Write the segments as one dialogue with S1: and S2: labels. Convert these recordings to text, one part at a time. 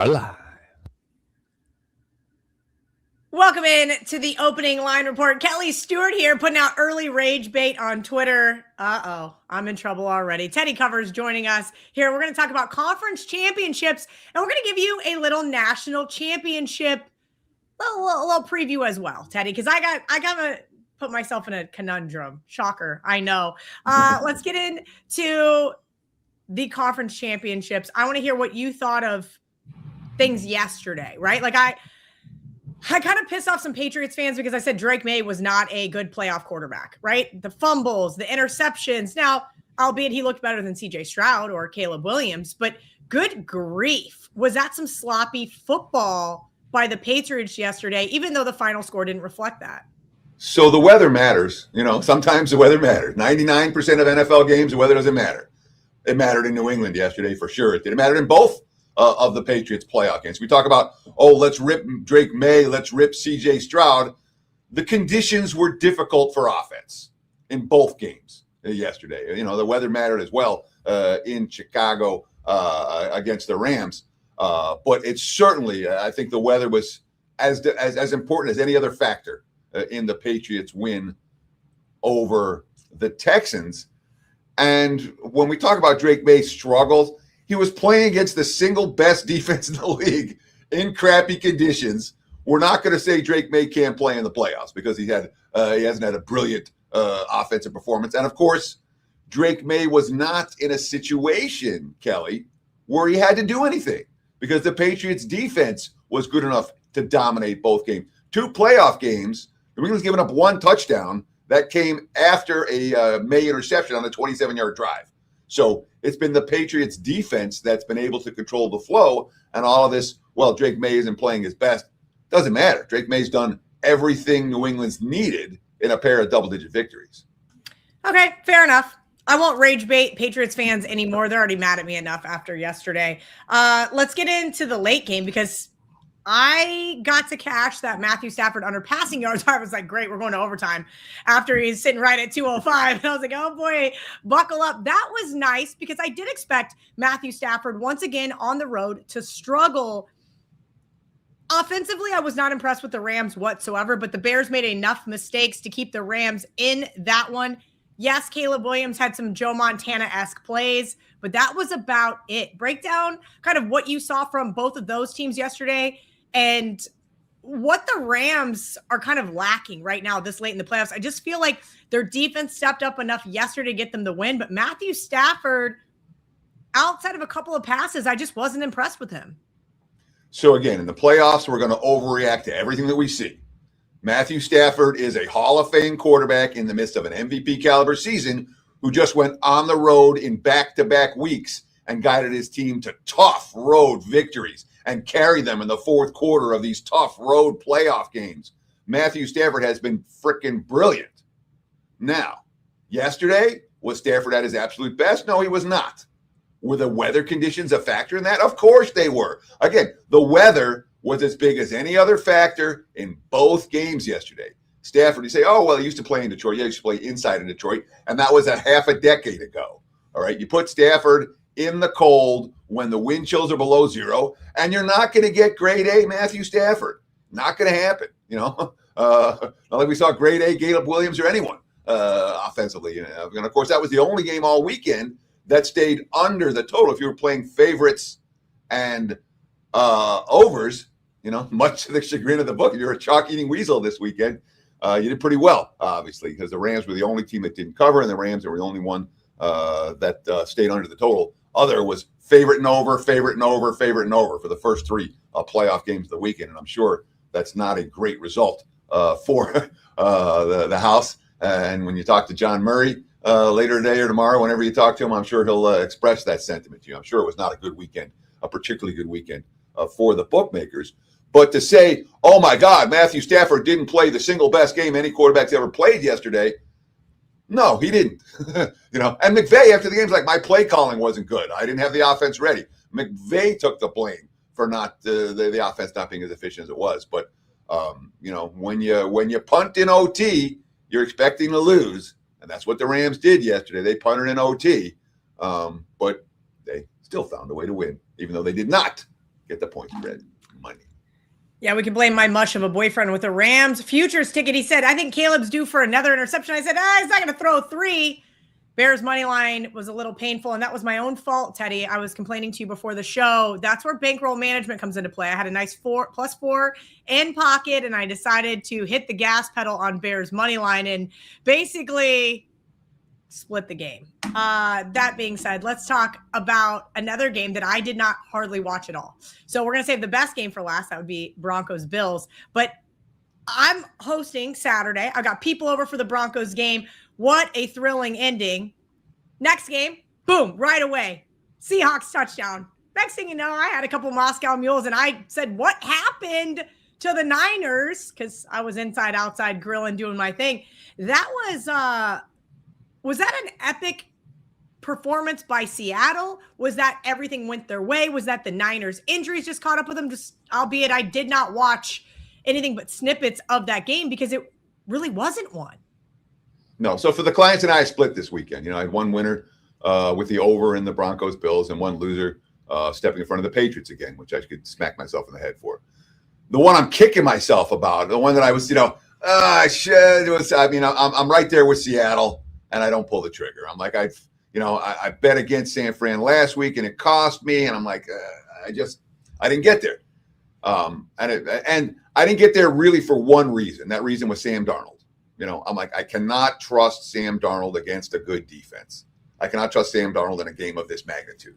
S1: Alive.
S2: Welcome in to the opening line report. Kelly Stewart here, putting out early rage bait on Twitter. I'm in trouble already. Teddy Covers joining us here. We're going to talk about conference championships, and we're going to give you a little national championship, a little preview as well, Teddy, because I got to put myself in a conundrum. Shocker, I know. Let's get into the conference championships. I want to hear what you thought of things yesterday, right? Like I kind of pissed off some Patriots fans because I said Drake May was not a good playoff quarterback, right? The fumbles, the interceptions. Now, albeit he looked better than CJ Stroud or Caleb Williams, but good grief. Was that some sloppy football by the Patriots yesterday, even though the final score didn't reflect that?
S3: So the weather matters. Sometimes the weather matters. 99% of NFL games, the weather doesn't matter. It mattered in New England yesterday for sure. It mattered in both of the Patriots playoff games. We talk about, let's rip Drake May, let's rip CJ Stroud. The conditions were difficult for offense in both games yesterday. The weather mattered as well in Chicago against the Rams. But it's certainly, I think the weather was as important as any other factor in the Patriots win over the Texans. And when we talk about Drake May's struggles, he was playing against the single best defense in the league in crappy conditions. We're not going to say Drake May can't play in the playoffs because he hasn't had a brilliant offensive performance. And of course, Drake May was not in a situation, Kelly, where he had to do anything because the Patriots defense was good enough to dominate both games. 2 playoff games, New England's given up 1 touchdown that came after a May interception on a 27-yard drive. So it's been the Patriots defense that's been able to control the flow, and all of this, Drake May isn't playing his best. Doesn't matter. Drake May's done everything New England's needed in a pair of double-digit victories.
S2: Okay, fair enough. I won't rage bait Patriots fans anymore. They're already mad at me enough after yesterday. Let's get into the late game because I got to cash that Matthew Stafford under passing yards. I was like, great, we're going to overtime after he's sitting right at 205. And I was like, oh boy, buckle up. That was nice because I did expect Matthew Stafford once again on the road to struggle. Offensively, I was not impressed with the Rams whatsoever, but the Bears made enough mistakes to keep the Rams in that one. Yes, Caleb Williams had some Joe Montana-esque plays, but that was about it. Break down kind of what you saw from both of those teams yesterday and what the Rams are kind of lacking right now this late in the playoffs. I just feel like their defense stepped up enough yesterday to get them the win, but Matthew Stafford, outside of a couple of passes, I just wasn't impressed with him.
S3: So again, in the playoffs, we're going to overreact to everything that we see. Matthew Stafford is a Hall of Fame quarterback in the midst of an MVP caliber season who just went on the road in back-to-back weeks and guided his team to tough road victories and carried them in the fourth quarter of these tough road playoff games. Matthew Stafford has been freaking brilliant. Now, yesterday, was Stafford at his absolute best? No, he was not. Were the weather conditions a factor in that? Of course they were. Again, the weather was as big as any other factor in both games yesterday. Stafford, you say, he used to play in Detroit. Yeah, he used to play inside in Detroit, and that was a half a decade ago. All right, you put Stafford in the cold when the wind chills are below 0, and you're not going to get grade A Matthew Stafford. Not going to happen, Not like we saw grade A Caleb Williams or anyone offensively. And, of course, that was the only game all weekend that stayed under the total. If you were playing favorites and overs, much to the chagrin of the book, if you're a chalk-eating weasel this weekend, you did pretty well, obviously, because the Rams were the only team that didn't cover, and the Rams were the only one that stayed under the total. Other was favorite and over for the first 3 playoff games of the weekend, and I'm sure that's not a great result for the house. And when you talk to John Murray later today or tomorrow, whenever you talk to him, I'm sure he'll express that sentiment to you. I'm sure it was not a good weekend, a particularly good weekend for the bookmakers. But to say, oh my God, Matthew Stafford didn't play the single best game any quarterback's ever played yesterday. No, he didn't. And McVay after the game was like, my play calling wasn't good. I didn't have the offense ready. McVay took the blame for not the offense not being as efficient as it was. But when you punt in OT, you're expecting to lose, and that's what the Rams did yesterday. They punted in OT, but they still found a way to win, even though they did not get the point spread money.
S2: Yeah, we can blame my mush of a boyfriend with a Rams futures ticket. He said, I think Caleb's due for another interception. I said, he's not going to throw 3. Bears money line was a little painful, and that was my own fault, Teddy. I was complaining to you before the show. That's where bankroll management comes into play. I had a nice +4 in pocket, and I decided to hit the gas pedal on Bears money line and basically split the game. That being said, let's talk about another game that I did not hardly watch at all. So we're going to save the best game for last. That would be Broncos Bills. But I'm hosting Saturday. I got people over for the Broncos game. What a thrilling ending. Next game, boom, right away. Seahawks touchdown. Next thing you know, I had a couple Moscow Mules, and I said, what happened to the Niners? Because I was inside, outside, grilling, doing my thing. That was that an epic performance by Seattle? Was that everything went their way? Was that the Niners' injuries just caught up with them? Just, albeit I did not watch anything but snippets of that game because it really wasn't one.
S3: No. So for the clients and I split this weekend. I had one winner with the over in the Broncos Bills and one loser stepping in front of the Patriots again, which I could smack myself in the head for. The one I'm kicking myself about, the one that I was, I'm right there with Seattle and I don't pull the trigger. I'm like, I bet against San Fran last week and it cost me. And I'm like, I didn't get there. And I didn't get there really for one reason. That reason was Sam Darnold. I'm like, I cannot trust Sam Darnold against a good defense. I cannot trust Sam Darnold in a game of this magnitude.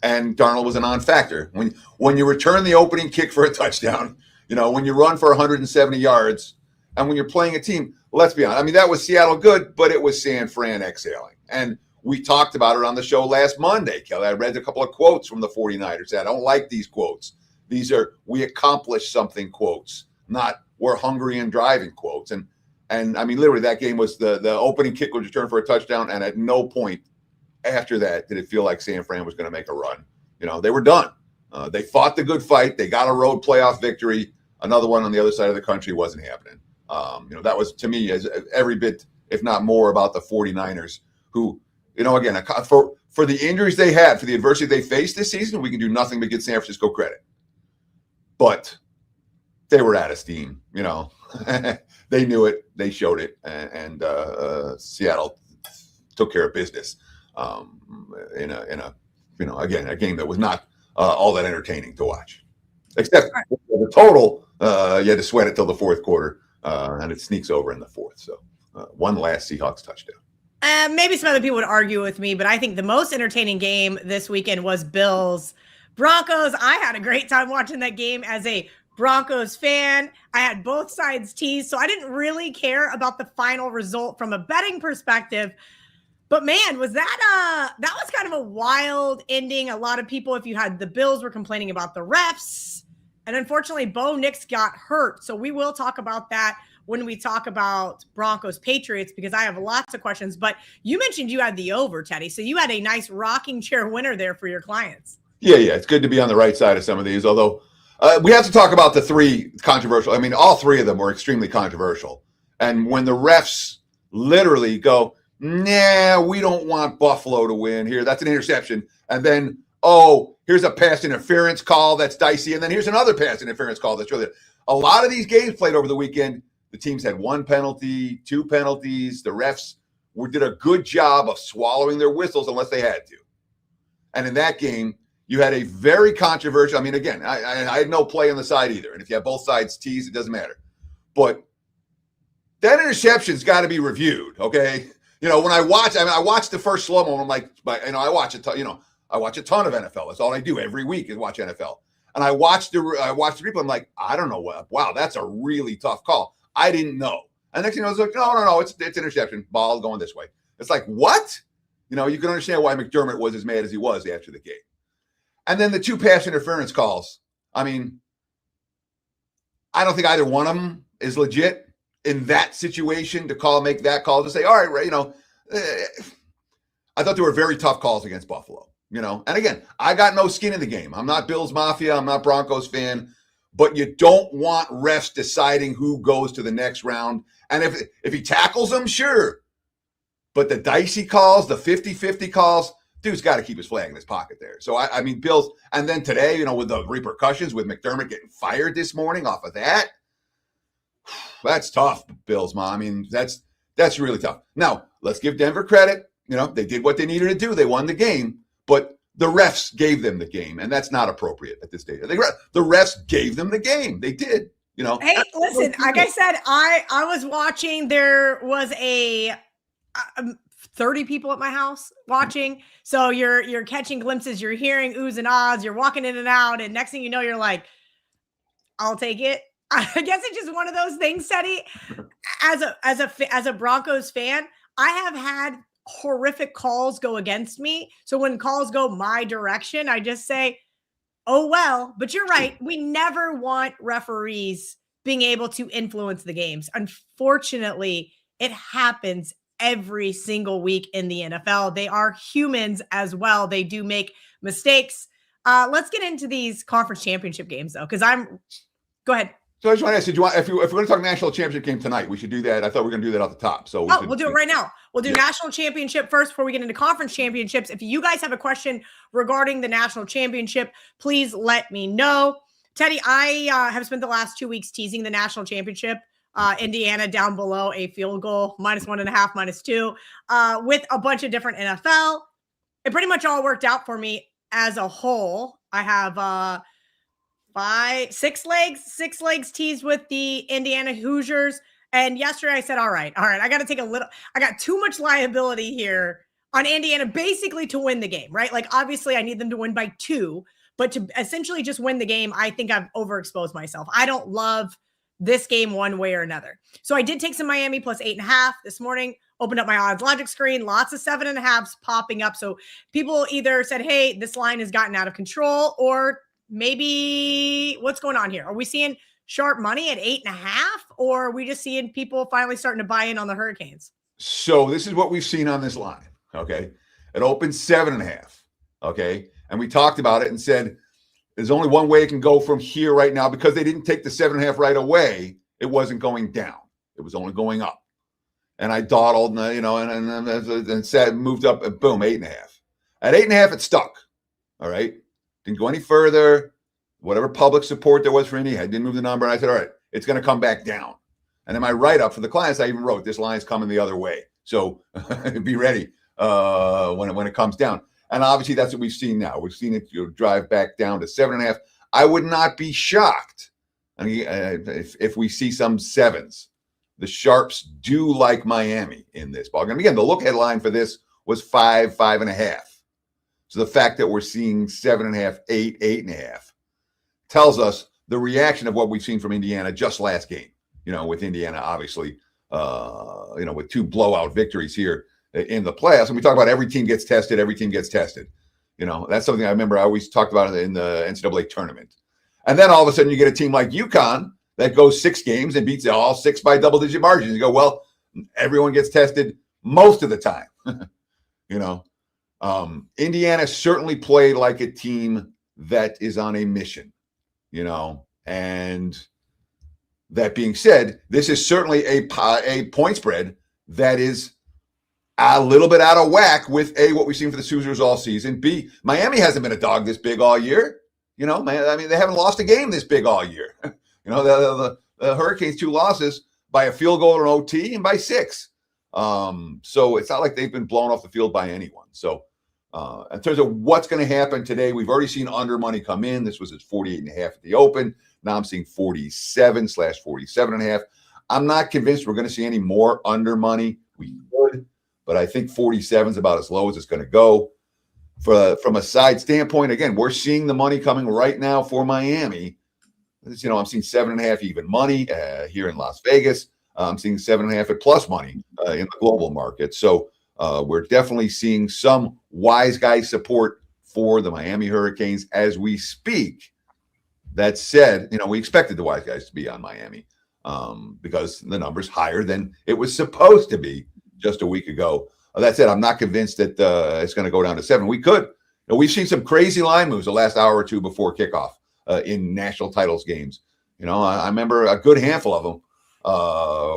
S3: And Darnold was a non-factor. When you return the opening kick for a touchdown, when you run for 170 yards, and when you're playing a team, let's be honest. I mean, that was Seattle good, but it was San Fran exhaling. And we talked about it on the show last Monday, Kelly. I read a couple of quotes from the 49ers. I don't like these quotes. These are, we accomplished something quotes, not we're hungry and driving quotes. And I mean, literally that game was the opening kick was returned for a touchdown. And at no point after that did it feel like San Fran was going to make a run. They were done. They fought the good fight. They got a road playoff victory. Another one on the other side of the country wasn't happening. That was, to me, as every bit, if not more, about the 49ers who, again, for the injuries they had, for the adversity they faced this season, we can do nothing but give San Francisco credit. But they were out of steam, They knew it. They showed it. And Seattle took care of business in a game that was not all that entertaining to watch. Except the total, you had to sweat it till the fourth quarter, and it sneaks over in the fourth. So one last Seahawks touchdown.
S2: Maybe some other people would argue with me, but I think the most entertaining game this weekend was Bills Broncos. I had a great time watching that game as a Broncos fan. I had both sides teased, so I didn't really care about the final result from a betting perspective. But man, was that was kind of a wild ending. A lot of people, if you had the Bills, were complaining about the refs. And unfortunately, Bo Nix got hurt. So we will talk about that when we talk about Broncos Patriots, because I have lots of questions. But you mentioned you had the over, Teddy. So you had a nice rocking chair winner there for your clients. Yeah.
S3: It's good to be on the right side of some of these, although we have to talk about the three controversial. I mean, all three of them were extremely controversial. And when the refs literally go, nah, we don't want Buffalo to win here, that's an interception. And then, here's a pass interference call that's dicey. And then here's another pass interference call that's really a lot of these games played over the weekend. The teams had one penalty, two penalties. The refs did a good job of swallowing their whistles unless they had to. And in that game, you had a very controversial. I mean, again, I had no play on the side either. And if you have both sides teased, it doesn't matter. But that interception's got to be reviewed, okay? When I watched the first slow-mo, I'm like, I watch a ton of NFL. That's all I do every week is watch NFL. And I watched the replay. I'm like, I don't know what. Wow, that's a really tough call. I didn't know. And next thing I was like, no, it's interception. Ball going this way. It's like, what? You can understand why McDermott was as mad as he was after the game. And then the two pass interference calls. I mean, I don't think either one of them is legit in that situation to make that call to say, all right, I thought there were very tough calls against Buffalo, And again, I got no skin in the game. I'm not Bills Mafia. I'm not Broncos fan. But you don't want refs deciding who goes to the next round. And if he tackles them, sure. But the dicey calls, the 50-50 calls, dude's got to keep his flag in his pocket there. So, I mean, Bills, and then today, with the repercussions with McDermott getting fired this morning off of that, that's tough, Bills, Mom. I mean, that's really tough. Now, let's give Denver credit. They did what they needed to do. They won the game, but the refs gave them the game, and that's not appropriate at this stage. The refs gave them the game. They did.
S2: Hey, listen, like I said, I was watching. There was 30 people at my house watching. So you're catching glimpses. You're hearing oohs and ahs. You're walking in and out, and next thing you know, you're like, I'll take it. I guess it's just one of those things, Teddy. As a Broncos fan, I have had horrific calls go against me. So when calls go my direction, I just say, oh, well. But you're right. We never want referees being able to influence the games. Unfortunately, it happens every single week in the NFL. They are humans as well. They do make mistakes. Let's get into these conference championship games, though, because go ahead.
S3: So I just want to ask you, if we're going to talk national championship game tonight, we should do that. I thought we were going to do that off the top. So
S2: we'll do it right now. We'll do national championship first before we get into conference championships. If you guys have a question regarding the national championship, please let me know. Teddy, I have spent the last 2 weeks teasing the national championship. Indiana down below a field goal, -1.5, -2, with a bunch of different NFL. It pretty much all worked out for me as a whole. I have six legs teased with the Indiana Hoosiers. And yesterday I said, all right, I got to take I got too much liability here on Indiana basically to win the game, right? Like, obviously I need them to win by 2, but to essentially just win the game, I think I've overexposed myself. I don't love this game one way or another. So I did take some Miami plus 8.5 this morning, opened up my odds logic screen, lots of 7.5s popping up. So people either said, hey, this line has gotten out of control, or maybe what's going on here? Are we seeing sharp money at 8.5, or are we just seeing people finally starting to buy in on the Hurricanes?
S3: So this is what we've seen on this line. Okay. It opened 7.5. Okay. And we talked about it and said, there's only one way it can go from here right now, because they didn't take the 7.5 right away. It wasn't going down. It was only going up. And I dawdled, and said, moved up, and boom, 8.5. At 8.5, it stuck. All right. Didn't go any further. Whatever public support there was for Indy, I didn't move the number. And I said, all right, it's going to come back down. And in my write-up for the clients, I even wrote, this line is coming the other way. So be ready when it comes down. And obviously that's what we've seen now. We've seen it drive back down to 7.5. I would not be shocked if we see some 7s. The Sharps do like Miami in this ballgame. Again, the look headline for this was 5.5. So the fact that we're seeing 7.5, 8, 8.5 tells us the reaction of what we've seen from Indiana just last game. With Indiana, obviously, with 2 blowout victories here in the playoffs. And we talk about every team gets tested. That's something I remember I always talked about in the NCAA tournament. And then all of a sudden you get a team like UConn that goes 6 games and beats all 6 by double-digit margins. You go, well, everyone gets tested most of the time. Indiana certainly played like a team that is on a mission, and that being said, this is certainly a point spread that is a little bit out of whack with what we've seen for the Hoosiers all season. B, Miami hasn't been a dog this big all year. They haven't lost a game this big all year. The Hurricanes 2 losses by a field goal or an OT and by 6. So it's not like they've been blown off the field by anyone. So in terms of what's going to happen today, we've already seen under money come in. This was at 48.5 at the open. Now I'm seeing 47/47.5. I'm not convinced we're going to see any more under money. We could, but I think 47 is about as low as it's going to go. From a side standpoint, again, we're seeing the money coming right now for Miami. I'm seeing 7.5 even money here in Las Vegas. I'm seeing 7.5 at plus money in the global market. So we're definitely seeing some wise guy support for the Miami Hurricanes as we speak. That said, we expected the wise guys to be on Miami because the number's higher than it was supposed to be just a week ago. That said, I'm not convinced that it's going to go down to 7. We could. We've seen some crazy line moves the last hour or two before kickoff in national titles games. I remember a good handful of them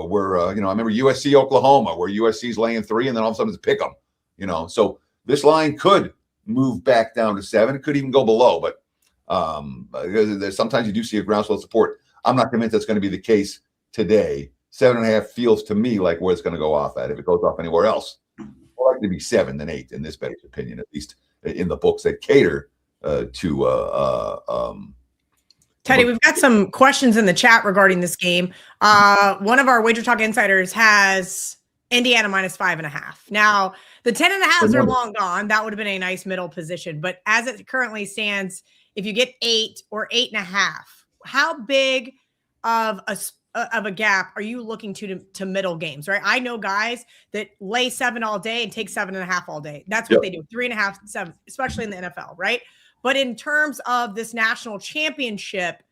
S3: where, I remember USC, Oklahoma, where USC's laying 3, and then all of a sudden it's pick 'em. So this line could move back down to 7. It could even go below, but sometimes you do see a groundswell support. I'm not convinced that's going to be the case today. 7.5 feels to me like where it's going to go off at. If it goes off anywhere else, more likely to be 7 than 8 in this bettor's opinion, at least in the books that cater to.
S2: Teddy, we've got some questions in the chat regarding this game. One of our WagerTalk insiders has Indiana minus 5.5. Now, the 10.5s are long gone. That would have been a nice middle position. But as it currently stands, if you get 8 or 8.5, how big of a gap are you looking to middle games, right? I know guys that lay 7 all day and take 7.5 all day. That's what they do. 3.5, 7, especially in the NFL, right? But in terms of this national championship,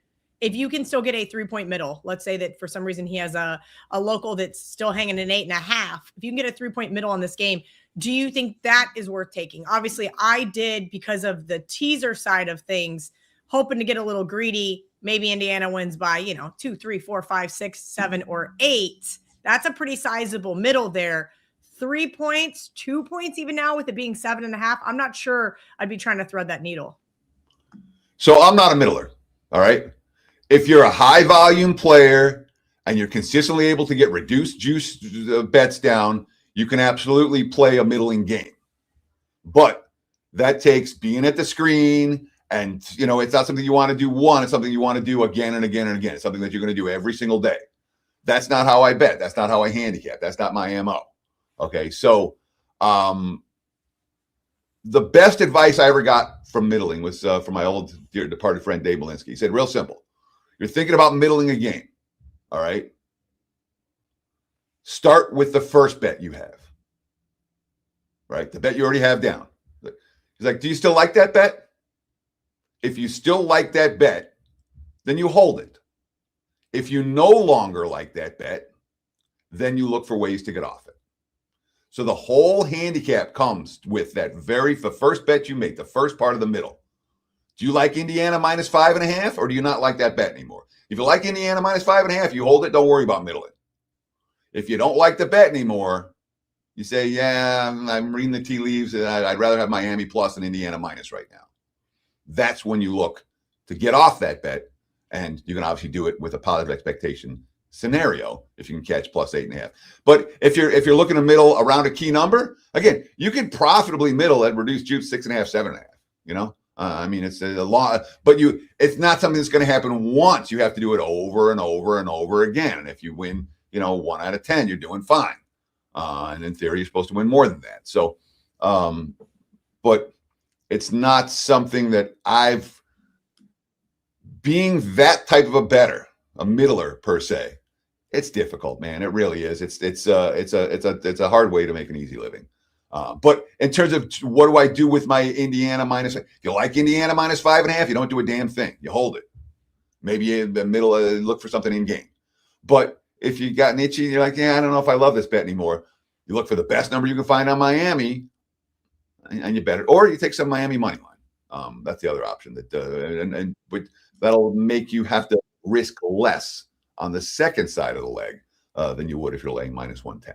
S2: if you can still get a 3-point middle, let's say that for some reason he has a local that's still hanging an 8.5. If you can get a 3-point middle on this game, do you think that is worth taking? Obviously, I did because of the teaser side of things, hoping to get a little greedy. Maybe Indiana wins by, 2, 3, 4, 5, 6, 7, or 8. That's a pretty sizable middle there. 3 points, 2 points, even now with it being 7.5. I'm not sure I'd be trying to thread that needle.
S3: So I'm not a middler. All right. If you're a high volume player and you're consistently able to get reduced juice bets down, you can absolutely play a middling game. But that takes being at the screen. And, it's not something you want to do one. It's something you want to do again and again and again. It's something that you're going to do every single day. That's not how I bet. That's not how I handicap. That's not my MO. Okay. So, the best advice I ever got from middling was from my old dear departed friend, Dave Malinsky. He said, real simple. You're thinking about middling a game. All right. Start with the first bet you have. Right. The bet you already have down. He's like, do you still like that bet? If you still like that bet, then you hold it. If you no longer like that bet, then you look for ways to get off it. So the whole handicap comes with the first bet you make, the first part of the middle. Do you like Indiana minus 5.5, or do you not like that bet anymore? If you like Indiana minus 5.5, you hold it. Don't worry about middling. If you don't like the bet anymore, you say, yeah, I'm reading the tea leaves, and I'd rather have Miami plus than Indiana minus right now. That's when you look to get off that bet, and you can obviously do it with a positive expectation scenario if you can catch plus 8.5. But if you're looking to middle around a key number, again, you can profitably middle at reduced juice 6.5, 7.5. It's a lot, but it's not something that's going to happen once. You have to do it over and over and over again. And if you win, 1 out of 10, you're doing fine. And in theory, you're supposed to win more than that. So, but it's not something that being that type of a bettor, a middler per se. It's difficult, man. It really is. It's a hard way to make an easy living. But in terms of what do I do with my Indiana minus, if you like Indiana minus 5.5, you don't do a damn thing. You hold it. Maybe in the middle, look for something in game. But if you got itchy, you're like, yeah, I don't know if I love this bet anymore. You look for the best number you can find on Miami, and you bet it, or you take some Miami money line. That's the other option. That'll make you have to risk less on the second side of the leg than you would if you're laying minus 110.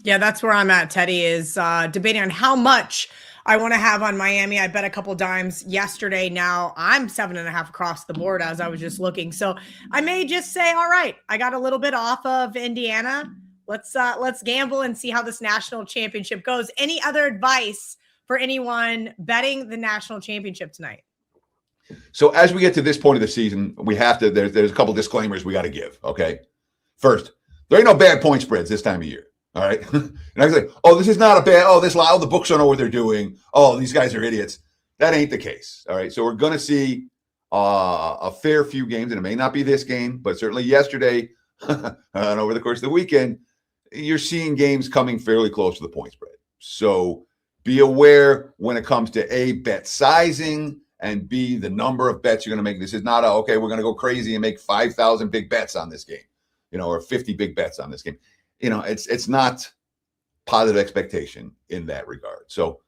S2: Yeah, that's where I'm at, Teddy, is debating on how much I want to have on Miami. I bet a couple dimes yesterday. Now I'm 7.5 across the board as I was just looking. So I may just say, all right, I got a little bit off of Indiana. Let's gamble and see how this national championship goes. Any other advice for anyone betting the national championship tonight?
S3: So as we get to this point of the season, we have to, there's a couple disclaimers we got to give. Okay. First, there ain't no bad point spreads this time of year. All right. And I was like, oh, this is not a bad, the books don't know what they're doing. Oh, these guys are idiots. That ain't the case. All right. So we're going to see a fair few games, and it may not be this game, but certainly yesterday and over the course of the weekend, you're seeing games coming fairly close to the point spread. So be aware when it comes to A, bet sizing, and B, the number of bets you're going to make. This is not we're going to go crazy and make 5,000 big bets on this game, or 50 big bets on this game. It's not positive expectation in that regard. So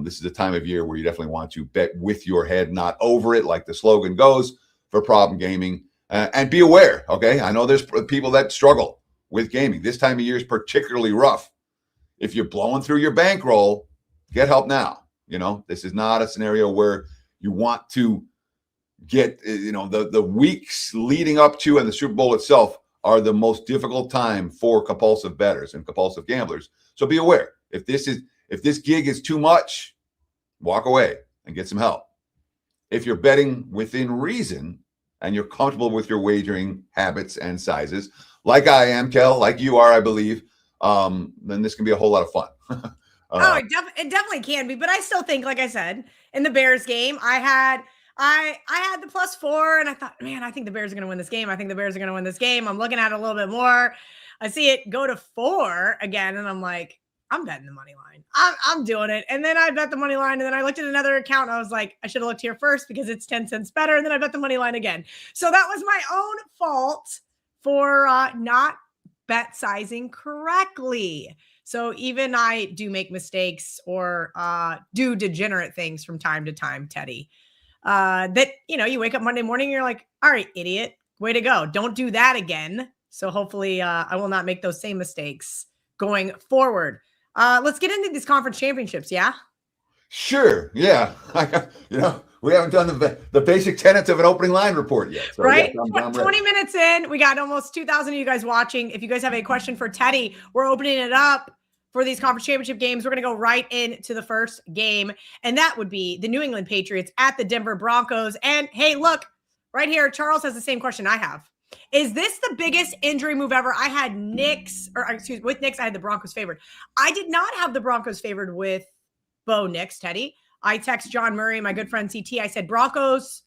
S3: this is a time of year where you definitely want to bet with your head, not over it, like the slogan goes for problem gaming. And be aware, okay? I know there's people that struggle with gaming. This time of year is particularly rough. If you're blowing through your bankroll, get help now. This is not a scenario where you want to get, the weeks leading up to and the Super Bowl itself are the most difficult time for compulsive bettors and compulsive gamblers. So be aware. If this gig is too much, walk away and get some help. If you're betting within reason and you're comfortable with your wagering habits and sizes, like I am, Kel, like you are, I believe, then this can be a whole lot of fun.
S2: It definitely can be. But I still think, like I said, in the Bears game, I had the +4, and I thought, man, I think the Bears are going to win this game. I'm looking at it a little bit more. I see it go to 4 again, and I'm like, I'm betting the money line. I'm doing it. And then I bet the money line, and then I looked at another account, and I was like, I should have looked here first because it's 10 cents better. And then I bet the money line again. So that was my own fault for not bet sizing correctly. So even I do make mistakes or do degenerate things from time to time, Teddy. That, you wake up Monday morning and you're like, all right, idiot, way to go. Don't do that again. So hopefully I will not make those same mistakes going forward. Let's get into these conference championships. Yeah.
S3: Sure. Yeah. We haven't done the basic tenets of an opening line report yet. So
S2: right.
S3: Yes, I'm
S2: 20 minutes in, we got almost 2,000 of you guys watching. If you guys have a question for Teddy, we're opening it up for these conference championship games. We're going to go right into the first game, and that would be the New England Patriots at the Denver Broncos. And hey, look, right here, Charles has the same question I have. Is this the biggest injury move ever? I had with Knicks, I had the Broncos favored. I did not have the Broncos favored with Bo Nix, Teddy. I text John Murray, my good friend CT. I said Broncos.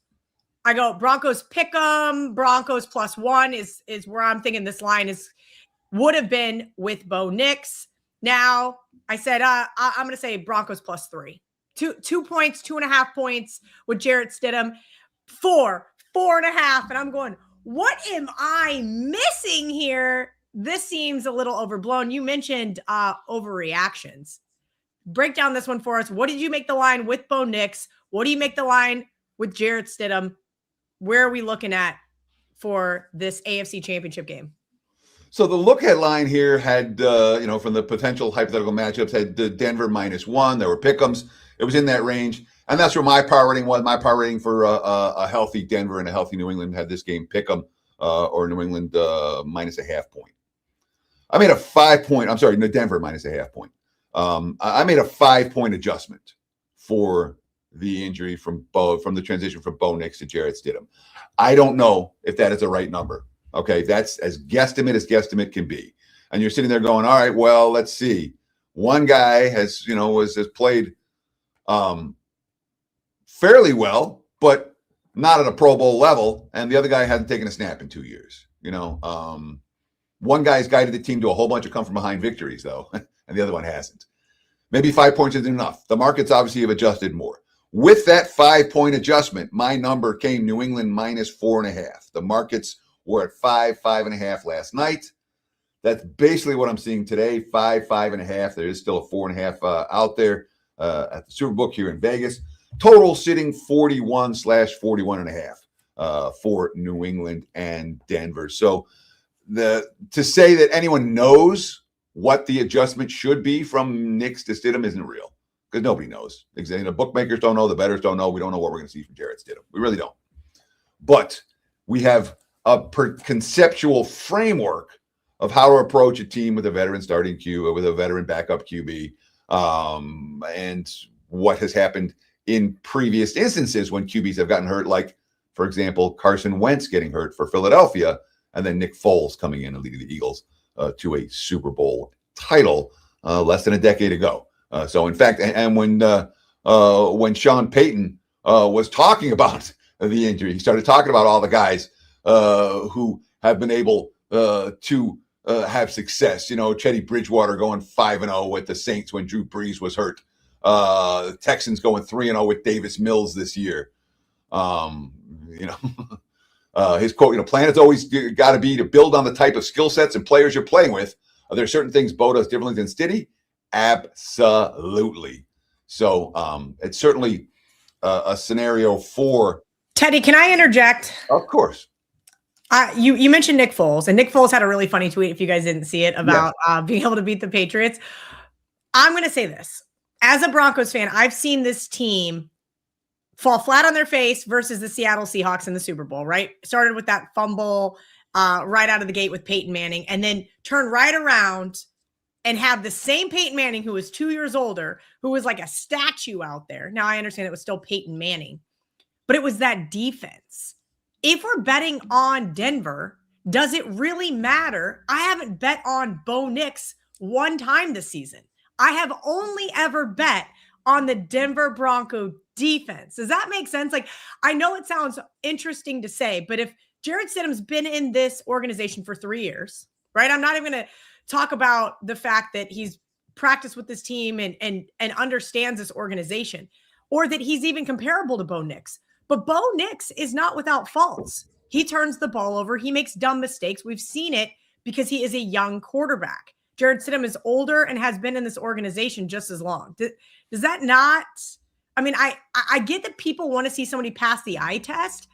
S2: I go Broncos pick 'em. Broncos +1 is where I'm thinking this line would have been with Bo Nix. Now I said I'm going to say Broncos +3, 2 points, 2.5 points with Jarrett Stidham, 4.5, and I'm going, what am I missing here? This seems a little overblown. You mentioned overreactions. Break down this one for us. What did you make the line with Bo Nix? What do you make the line with Jarrett Stidham? Where are we looking at for this AFC Championship game?
S3: So the look at line here had, from the potential hypothetical matchups, had Denver -1. There were pick'ems. It was in that range. And that's where my power rating was. My power rating for a healthy Denver and a healthy New England had this game pick'em or New England -0.5 point. I made a 5 point. I'm sorry, no, Denver -0.5 point. I made a 5 point adjustment for the injury from the transition from Bo Nix to Jarrett Stidham. I don't know if that is the right number. Okay, that's as guesstimate can be. And you're sitting there going, all right, well, let's see. One guy has played fairly well, but not at a Pro Bowl level, and the other guy hasn't taken a snap in 2 years. One guy's guided the team to a whole bunch of come from behind victories, though, and the other one hasn't. Maybe 5 points isn't enough. The markets obviously have adjusted more. With that 5 point adjustment, my number came New England -4.5. The markets were at 5.5 last night. That's basically what I'm seeing today, 5.5. There is still a 4.5 out there at the Superbook here in Vegas. Total sitting 41/41.5 for New England and Denver. So to say that anyone knows what the adjustment should be from Nix to Stidham isn't real, because nobody knows. The bookmakers don't know. The bettors don't know. We don't know what we're going to see from Jarrett Stidham. We really don't. But we have a conceptual framework of how to approach a team with a veteran starting with a veteran backup QB, and what has happened in previous instances when QBs have gotten hurt, like, for example, Carson Wentz getting hurt for Philadelphia, and then Nick Foles coming in and leading the Eagles to a Super Bowl title less than a decade ago. So, in fact, and when Sean Payton was talking about the injury, he started talking about all the guys who have been able to have success. Teddy Bridgewater going 5-0 with the Saints when Drew Brees was hurt. The Texans going 3-0 with Davis Mills this year. His quote, plan has always got to be to build on the type of skill sets and players you're playing with. Are there certain things Bo does differently than Stiddy? Absolutely. So it's certainly a scenario for
S2: Teddy. Can I interject?
S3: Of course.
S2: You mentioned Nick Foles, and Nick Foles had a really funny tweet, if you guys didn't see it, about being able to beat the Patriots. I'm going to say this. as a Broncos fan, I've seen this team fall flat on their face versus the Seattle Seahawks in the Super Bowl, right? Started with that fumble right out of the gate with Peyton Manning, and then turn right around and have the same Peyton Manning, who was 2 years older, who was like a statue out there. Now, I understand it was still Peyton Manning, but it was that defense. If we're betting on Denver, does it really matter? I haven't bet on Bo Nix one time this season. I have only ever bet on the Denver Bronco defense. Does that make sense? Like, I know it sounds interesting to say, but if Jarrett Stidham's been in this organization for 3 years, right? I'm not even going to talk about the fact that he's practiced with this team and understands this organization, or that he's even comparable to Bo Nix. But Bo Nix is not without faults. He turns the ball over. He makes dumb mistakes. We've seen it because he is a young quarterback. Jarrett Stidham is older and has been in this organization just as long. Does that not? I mean, I get that people want to see somebody pass the eye test,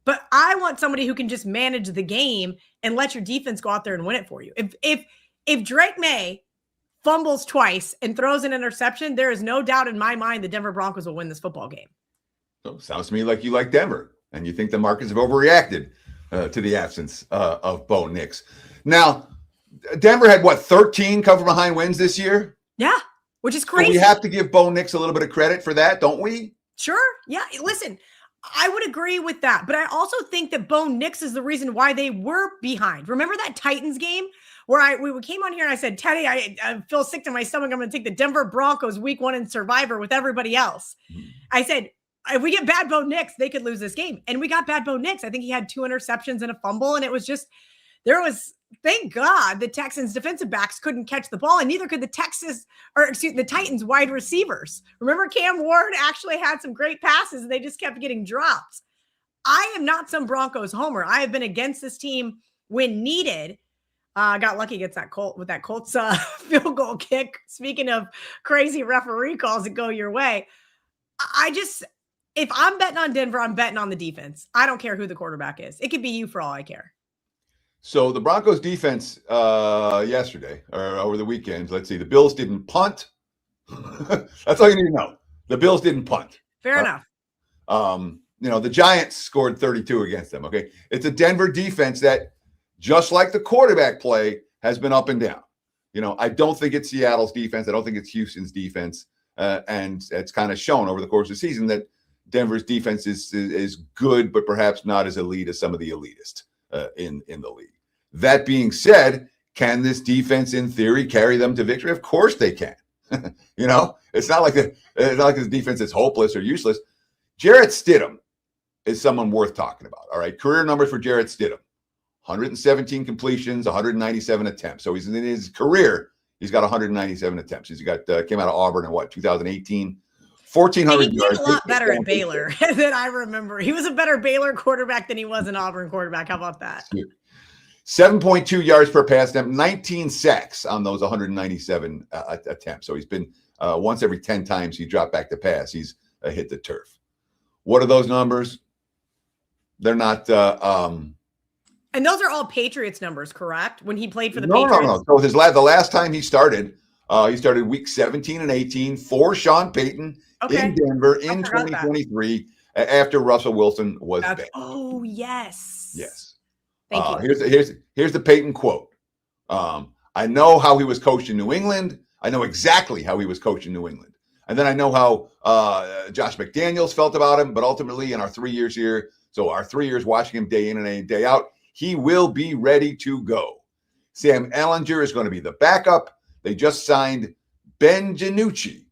S2: but I want somebody who can just manage the game and let your defense go out there and win it for you. If Drake May fumbles twice and throws an interception, there is no doubt in my mind the Denver Broncos will win this football game.
S3: So sounds to me like you like Denver, and you think the markets have overreacted to the absence of Bo Nix. Now, Denver had, 13 come from behind wins this year?
S2: Yeah, which is crazy.
S3: So we have to give Bo Nix a little bit of credit for that, don't we?
S2: Sure. Yeah. Listen, I would agree with that. But I also think that Bo Nix is the reason why they were behind. Remember that Titans game where we came on here and I said, Teddy, I feel sick to my stomach. I'm going to take the Denver Broncos week 1 in Survivor with everybody else. I said, if we get bad Bo Nix, they could lose this game. And we got bad Bo Nix. I think he had 2 interceptions and a fumble. And it was just, thank God the Texans defensive backs couldn't catch the ball, and neither could the Titans wide receivers. Remember, Cam Ward actually had some great passes and they just kept getting dropped. I am not some Broncos homer. I have been against this team when needed. Got lucky against that Colts field goal kick. Speaking of crazy referee calls that go your way, if I'm betting on Denver, I'm betting on the defense. I don't care who the quarterback is. It could be you for all I care.
S3: So the Broncos defense yesterday or over the weekend, let's see, the Bills didn't punt. That's all you need to know. The Bills didn't punt.
S2: Fair enough.
S3: The Giants scored 32 against them. Okay. It's a Denver defense that, just like the quarterback play, has been up and down. I don't think it's Seattle's defense. I don't think it's Houston's defense. And it's kind of shown over the course of the season that Denver's defense is good, but perhaps not as elite as some of the elitists in the league. That being said, can this defense, in theory, carry them to victory? Of course they can. It's not like this defense is hopeless or useless. Jarrett Stidham is someone worth talking about. All right, career numbers for Jarrett Stidham: 117 completions, 197 attempts. So he's in his career, he's got 197 attempts. He's got came out of Auburn in 2018. 1,400 yards.
S2: He did a lot better at Baylor than I remember. He was a better Baylor quarterback than he was an Auburn quarterback. How about that?
S3: 7.2 yards per pass attempt, 19 sacks on those 197 attempts. So he's been once every 10 times he dropped back to pass, he's hit the turf. What are those numbers? They're not.
S2: And those are all Patriots numbers, correct? When he played for the Patriots?
S3: No. So the last time he started week 17 and 18 for Sean Payton in Denver in 2023 after Russell Wilson was back.
S2: Oh, yes.
S3: Yes.
S2: Thank you.
S3: Here's the Payton quote. I know how he was coached in New England. I know exactly how he was coached in New England. And then I know how Josh McDaniels felt about him. But ultimately, in our 3 years here, so our 3 years watching him day in and day out, he will be ready to go. Sam Ehlinger is going to be the backup. They just signed Ben DiNucci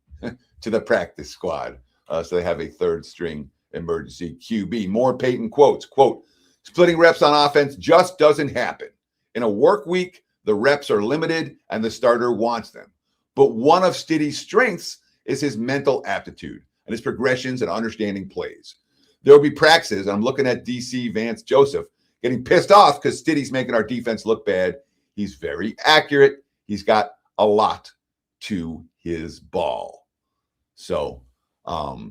S3: to the practice squad. So they have a third string emergency QB. More Payton quotes. Quote, splitting reps on offense just doesn't happen. In a work week, the reps are limited and the starter wants them. But one of Stiddy's strengths is his mental aptitude and his progressions and understanding plays. There will be practices, and I'm looking at DC Vance Joseph getting pissed off because Stiddy's making our defense look bad. He's very accurate. He's got a lot to his ball. So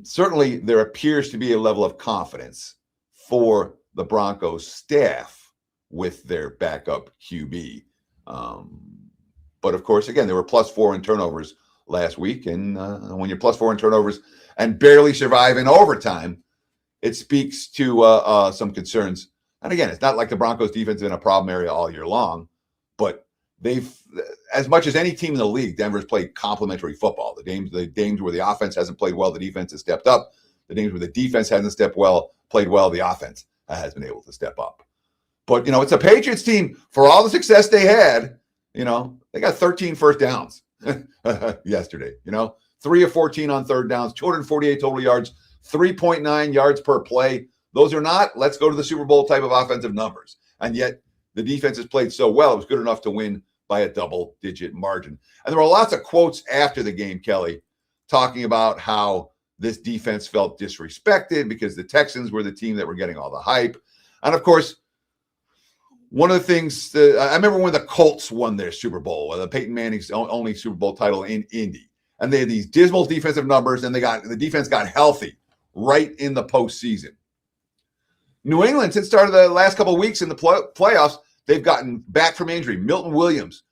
S3: certainly there appears to be a level of confidence for the Broncos staff with their backup QB. But of course, again, there were +4 in turnovers last week. And when you're +4 in turnovers and barely survive in overtime, it speaks to some concerns. And again, it's not like the Broncos defense has been a problem area all year long, but they've, as much as any team in the league, Denver's played complementary football. The games where the offense hasn't played well, the defense has stepped up. The games where the defense hasn't played well, the offense has been able to step up. But, it's a Patriots team. For all the success they had, they got 13 first downs yesterday. 3 of 14 on third downs, 248 total yards, 3.9 yards per play. Those are not, let's go to the Super Bowl type of offensive numbers. And yet the defense has played so well, it was good enough to win by a double-digit margin. And there were lots of quotes after the game, Kelly, talking about how this defense felt disrespected because the Texans were the team that were getting all the hype. And, of course, one of the things I remember when the Colts won their Super Bowl, the Peyton Manning's only Super Bowl title in Indy, and they had these dismal defensive numbers, and the defense got healthy right in the postseason. New England, since started the last couple of weeks in the playoffs, they've gotten back from injury. Milton Williams,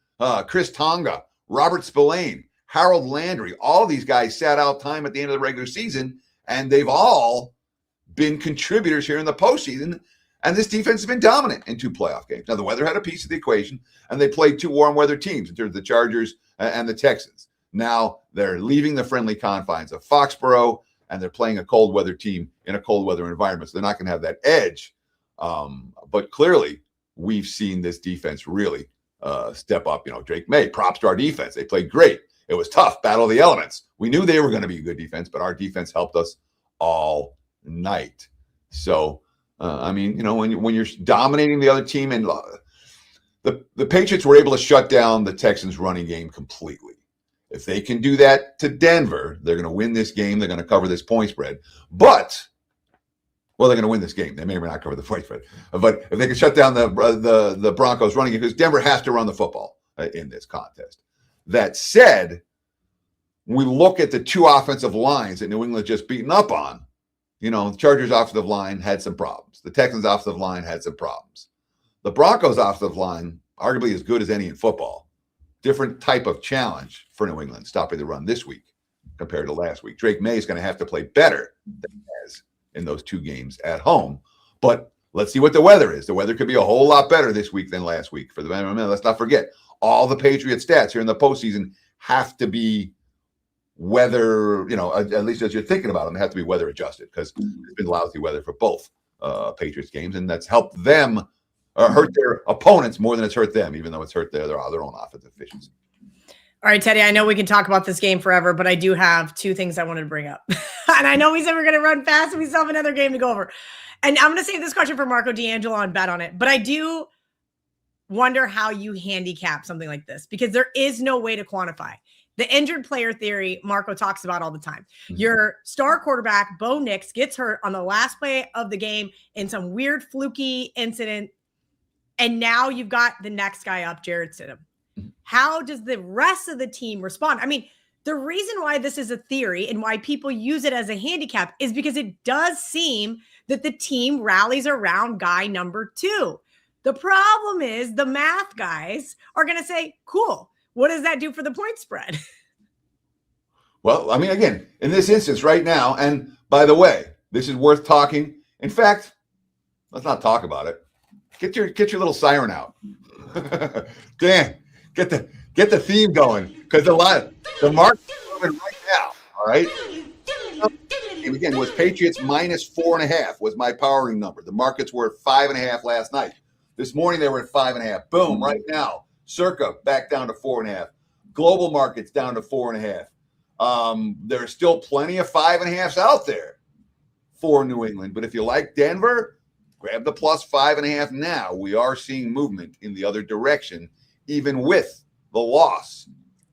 S3: Chris Tonga, Robert Spillane, Harold Landry, all these guys sat out time at the end of the regular season, and they've all been contributors here in the postseason. And this defense has been dominant in 2 playoff games. Now, the weather had a piece of the equation, and they played 2 warm weather teams in terms of the Chargers and the Texans. Now they're leaving the friendly confines of Foxborough, and they're playing a cold weather team in a cold weather environment. So they're not going to have that edge. But clearly, we've seen this defense really step up. Drake May, props to our defense. They played great. It was tough, battle of the elements. We knew they were going to be a good defense, but our defense helped us all night. So, when you're dominating the other team, and the Patriots were able to shut down the Texans' running game completely. If they can do that to Denver, they're going to win this game. They're going to cover this point spread. They're going to win this game. They may or may not cover the point spread. But if they can shut down the Broncos running game, because Denver has to run the football in this contest. That said, we look at the 2 offensive lines that New England just beaten up on. The Chargers' offensive line had some problems. The Texans' offensive line had some problems. The Broncos' offensive line, arguably as good as any in football. Different type of challenge for New England, stopping the run this week compared to last week. Drake May is going to have to play better than he has in those 2 games at home. But let's see what the weather is. The weather could be a whole lot better this week than last week. For the let's not forget, all the Patriot stats here in the postseason have to be weather, at least as you're thinking about them, they have to be weather adjusted, because it's been lousy weather for both Patriots games, and that's helped them hurt their opponents more than it's hurt them, even though it's hurt their own offensive efficiency.
S2: All right, Teddy, I know we can talk about this game forever, but I do have 2 things I wanted to bring up. And I know we said we're going to run fast, and we still have another game to go over. And I'm going to save this question for Marco D'Angelo and bet on it. But I do wonder how you handicap something like this, because there is no way to quantify. The injured player theory Marco talks about all the time. Mm-hmm. Your star quarterback, Bo Nix, gets hurt on the last play of the game in some weird fluky incident. And now you've got the next guy up, Jarrett Stidham. Mm-hmm. How does the rest of the team respond? I mean, the reason why this is a theory and why people use it as a handicap is because it does seem that the team rallies around guy number 2. The problem is the math guys are going to say, cool, what does that do for the point spread?
S3: Well, I mean, again, in this instance right now, and by the way, this is worth talking. In fact, let's not talk about it. Get your little siren out. Dan, get the theme going, because the market's moving right now. All right. And again, was Patriots -4.5 was my powering number. The markets were at 5.5 last night. This morning they were at 5.5. Boom, right now. Circa back down to 4.5. Global markets down to 4.5. There's still plenty of 5.5s out there for New England. But if you like Denver, grab the +5.5 now. We are seeing movement in the other direction, even with the loss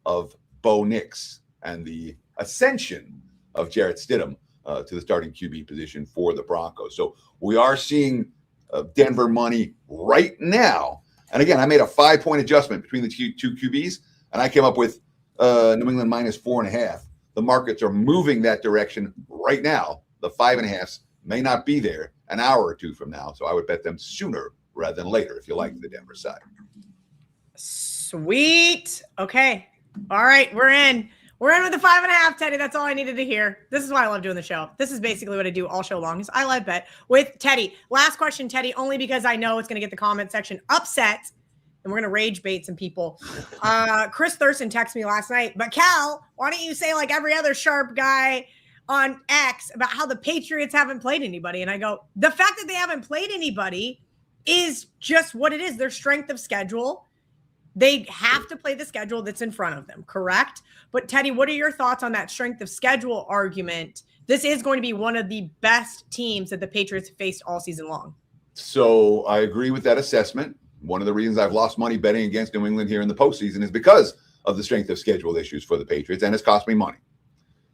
S3: of Bo Nix and the ascension of Jarrett Stidham to the starting QB position for the Broncos. So we are seeing Denver money right now. And again, I made a 5-point adjustment between the two QBs, and I came up with New England -4.5. The markets are moving that direction right now. The 5.5s may not be there an hour or 2 from now, so I would bet them sooner rather than later if you like the Denver side.
S2: Sweet. Okay. All right, we're in. We're in with the 5.5, Teddy. That's all I needed to hear. This is why I love doing the show. This is basically what I do all show long is I live bet with Teddy. Last question, Teddy, only because I know it's going to get the comment section upset and we're going to rage bait some people. Chris Thurston texted me last night, but Cal, why don't you say like every other sharp guy on X about how the Patriots haven't played anybody? And I go, the fact that they haven't played anybody is just what it is. Their strength of schedule. They have to play the schedule that's in front of them, correct? But Teddy, what are your thoughts on that strength of schedule argument? This is going to be one of the best teams that the Patriots have faced all season long.
S3: So I agree with that assessment. One of the reasons I've lost money betting against New England here in the postseason is because of the strength of schedule issues for the Patriots, and it's cost me money.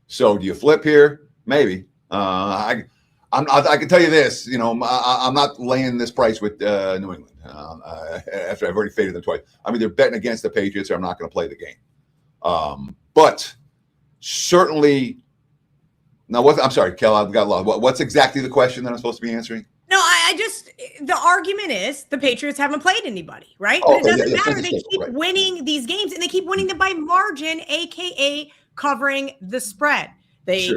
S3: So do you flip here? Maybe. I can tell you this, I'm not laying this price with New England after I've already faded them twice. I'm either betting against the Patriots or I'm not going to play the game. But certainly, now I'm sorry, Kel, I've got lost. What's exactly the question that I'm supposed to be answering?
S2: No, the argument is the Patriots haven't played anybody, right?
S3: Oh,
S2: but it doesn't matter. They keep
S3: right.
S2: winning these games, and they keep winning them by margin, aka covering the spread. They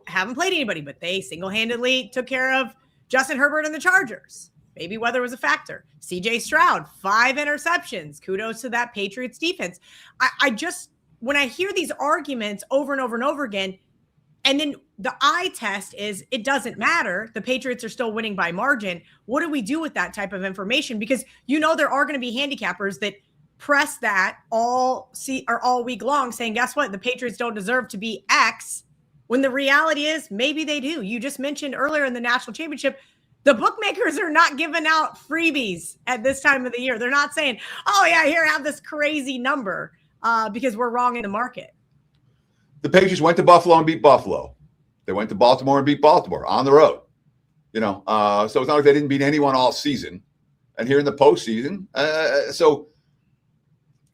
S2: haven't played anybody, but they single-handedly took care of Justin Herbert and the Chargers. Maybe weather was a factor. CJ Stroud, 5 interceptions. Kudos to that Patriots defense. When I hear these arguments over and over and over again, and then the eye test is it doesn't matter. The Patriots are still winning by margin. What do we do with that type of information? Because there are going to be handicappers that press that all week long saying, guess what? The Patriots don't deserve to be X, when the reality is maybe they do. You just mentioned earlier in the national championship, the bookmakers are not giving out freebies at this time of the year. They're not saying, oh yeah, here, have this crazy number because we're wrong in the market.
S3: The Patriots went to Buffalo and beat Buffalo. They went to Baltimore and beat Baltimore on the road. So it's not like they didn't beat anyone all season. And here in the postseason, so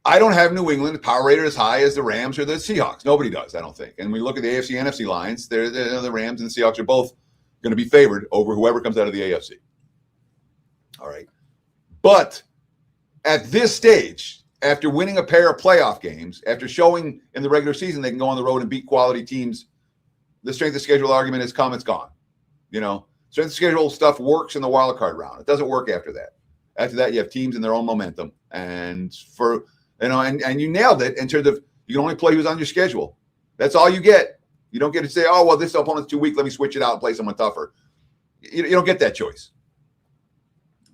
S3: I don't have New England power rated as high as the Rams or the Seahawks. Nobody does, I don't think. And when you look at the AFC, NFC lines, the Rams and the Seahawks are both going to be favored over whoever comes out of the AFC. All right. But at this stage, after winning a pair of playoff games, after showing in the regular season they can go on the road and beat quality teams, the strength of schedule argument has come, it's gone. Strength of schedule stuff works in the wild card round. It doesn't work after that. After that, you have teams in their own momentum. And and you nailed it in terms of you can only play who's on your schedule. That's all you get. You don't get to say, oh, well, this opponent's too weak. Let me switch it out and play someone tougher. You don't get that choice.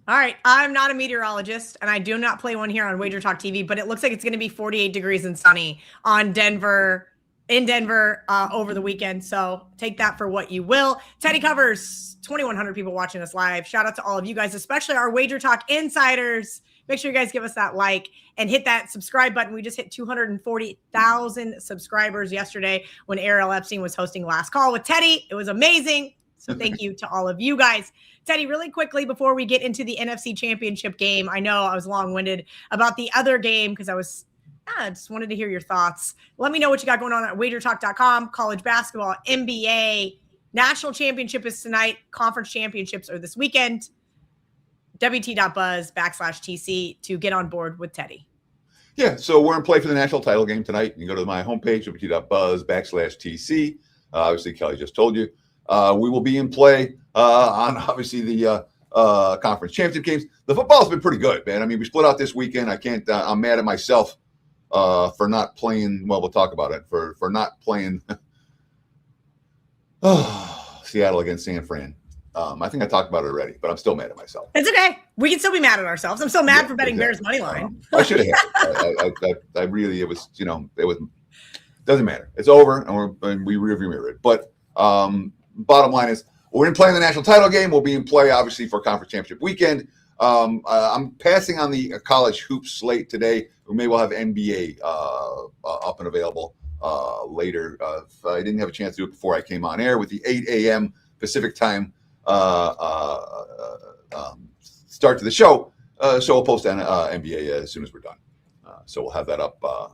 S2: All right. I'm not a meteorologist, and I do not play one here on WagerTalk TV, but it looks like it's going to be 48 degrees and sunny in Denver over the weekend. So take that for what you will. Teddy covers 2,100 people watching us live. Shout out to all of you guys, especially our WagerTalk insiders. Make sure you guys give us that like and hit that subscribe button. We just hit 240,000 subscribers yesterday when Ariel Epstein was hosting Last Call with Teddy. It was amazing. So thank you to all of you guys. Teddy, really quickly before we get into the NFC Championship game, I know I was long-winded about the other game because I just wanted to hear your thoughts. Let me know what you got going on at WagerTalk.com. College basketball, NBA, national championship is tonight. Conference championships are this weekend. WT.buzz/TC to get on board with Teddy.
S3: Yeah, so we're in play for the national title game tonight. You can go to my homepage, WT.buzz/TC. Obviously, Kelly just told you. We will be in play on, obviously, the conference championship games. The football's been pretty good, man. I mean, we split out this weekend. I'm mad at myself for not playing. Well, we'll talk about it. For not playing Seattle against San Fran. I think I talked about it already, but I'm still mad at myself.
S2: It's okay. We can still be mad at ourselves. I'm still mad for betting Bears money line.
S3: I should have. I really, it was doesn't matter. It's over, and we rearview mirror it. But bottom line is, we're in play in the national title game. We'll be in play, obviously, for conference championship weekend. I'm passing on the college hoops slate today. We may well have NBA up and available later. If I didn't have a chance to do it before I came on air with the 8 a.m. Pacific time start to the show. So we'll post on NBA as soon as we're done. So we'll have that up by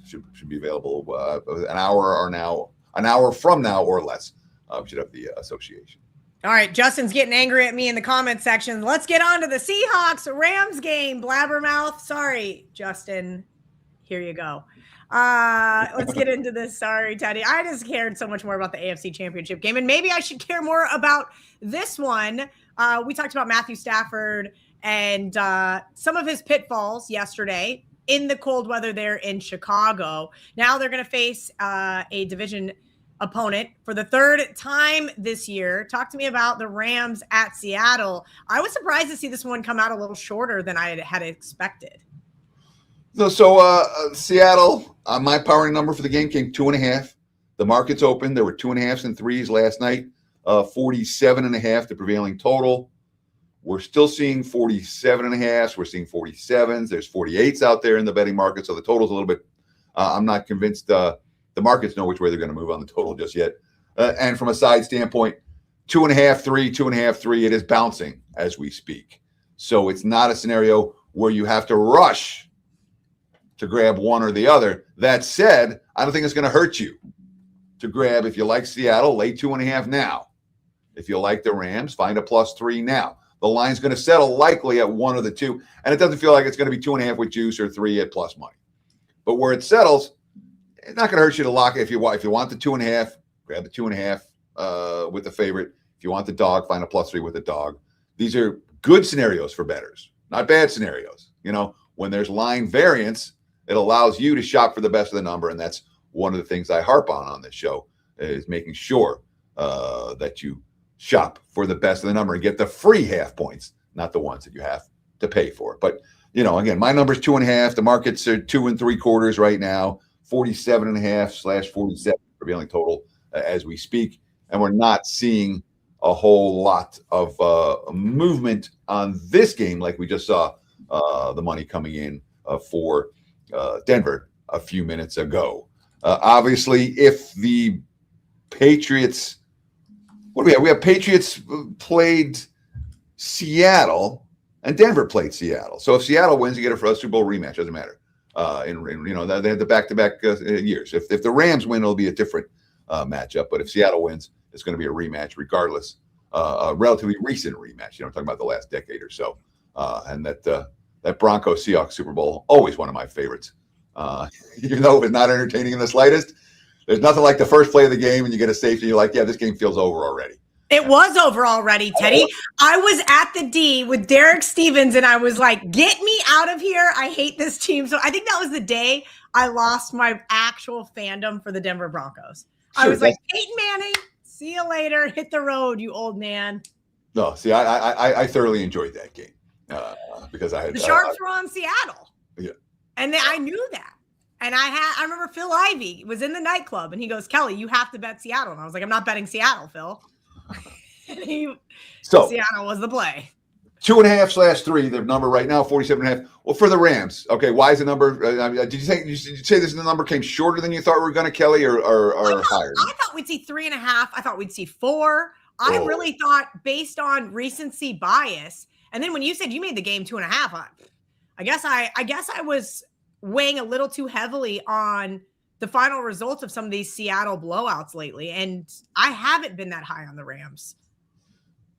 S3: should be available an hour from now or less. We should have the association.
S2: All right, Justin's getting angry at me in the comment section. Let's get on to the Seahawks Rams game. Blabbermouth. Sorry, Justin. Here you go. Let's get into this. Sorry, Teddy. I just cared so much more about the AFC Championship game, and maybe I should care more about this one. We talked about Matthew Stafford and some of his pitfalls yesterday in the cold weather there in Chicago. Now they're going to face a division opponent for the third time this year. Talk to me about the Rams at Seattle. I was surprised to see this one come out a little shorter than I had expected.
S3: So Seattle, my powering number for the game came 2.5. The market's open. There were 2.5s and 3s last night. 47.5, the prevailing total. We're still seeing 47.5s. We're seeing 47s. There's 48s out there in the betting market. So the total's a little bit, I'm not convinced the markets know which way they're going to move on the total just yet. And from a side standpoint, 2.5, 3, 2.5, 3, it is bouncing as we speak. So it's not a scenario where you have to rush to grab one or the other. That said, I don't think it's going to hurt you to grab, if you like Seattle, lay 2.5 now. If you like the Rams, find a +3 now. The line's going to settle likely at one of the two, and it doesn't feel like it's going to be 2.5 with juice or 3 at plus money. But where it settles, it's not going to hurt you to lock it. If you want the 2.5, grab the 2.5 with the favorite. If you want the dog, find a +3 with the dog. These are good scenarios for bettors, not bad scenarios. When there's line variance, it allows you to shop for the best of the number, and that's one of the things I harp on this show, is making sure that you shop for the best of the number and get the free half points, not the ones that you have to pay for. But, again, my number's 2.5. The markets are 2 3/4 right now, 47.5/47 prevailing total as we speak. And we're not seeing a whole lot of movement on this game like we just saw the money coming in for Denver a few minutes ago. Obviously, if the Patriots, what do we have? We have Patriots played Seattle and Denver played Seattle. So if Seattle wins, you get a Super Bowl rematch. Doesn't matter. They had the back-to-back years. If the Rams win, it'll be a different matchup. But if Seattle wins, it's going to be a rematch regardless. A relatively recent rematch. Talking about the last decade or so. And that Broncos Seahawks Super Bowl, always one of my favorites. Even though it's not entertaining in the slightest, there's nothing like the first play of the game and you get a safety. You're like, yeah, this game feels over already.
S2: It was over already, Teddy. I was at the D with Derek Stevens, and I was like, get me out of here. I hate this team. So I think that was the day I lost my actual fandom for the Denver Broncos. Sure, I was like, Peyton Manning, see you later. Hit the road, you old man.
S3: No, see, I thoroughly enjoyed that game because I had
S2: the Sharks were on Seattle.
S3: Yeah.
S2: And I knew that. And I remember Phil Ivey was in the nightclub and he goes, Kelly, you have to bet Seattle. And I was like, I'm not betting Seattle, Phil. So Seattle was the play.
S3: 2.5/3, the number right now, 47.5. Well, for the Rams. Okay, why is the number? Did you say this number came shorter than you thought we were going to, Kelly, or higher?
S2: I thought we'd see 3.5. I thought we'd see 4. I really thought based on recency bias. And then when you said you made the game 2.5, I guess I was weighing a little too heavily on the final results of some of these Seattle blowouts lately. And I haven't been that high on the Rams.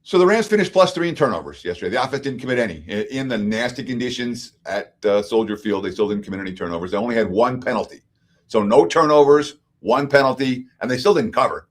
S3: So the Rams finished +3 in turnovers yesterday. The offense didn't commit any. In the nasty conditions at Soldier Field, they still didn't commit any turnovers. They only had 1 penalty. So no turnovers, 1 penalty, and they still didn't cover.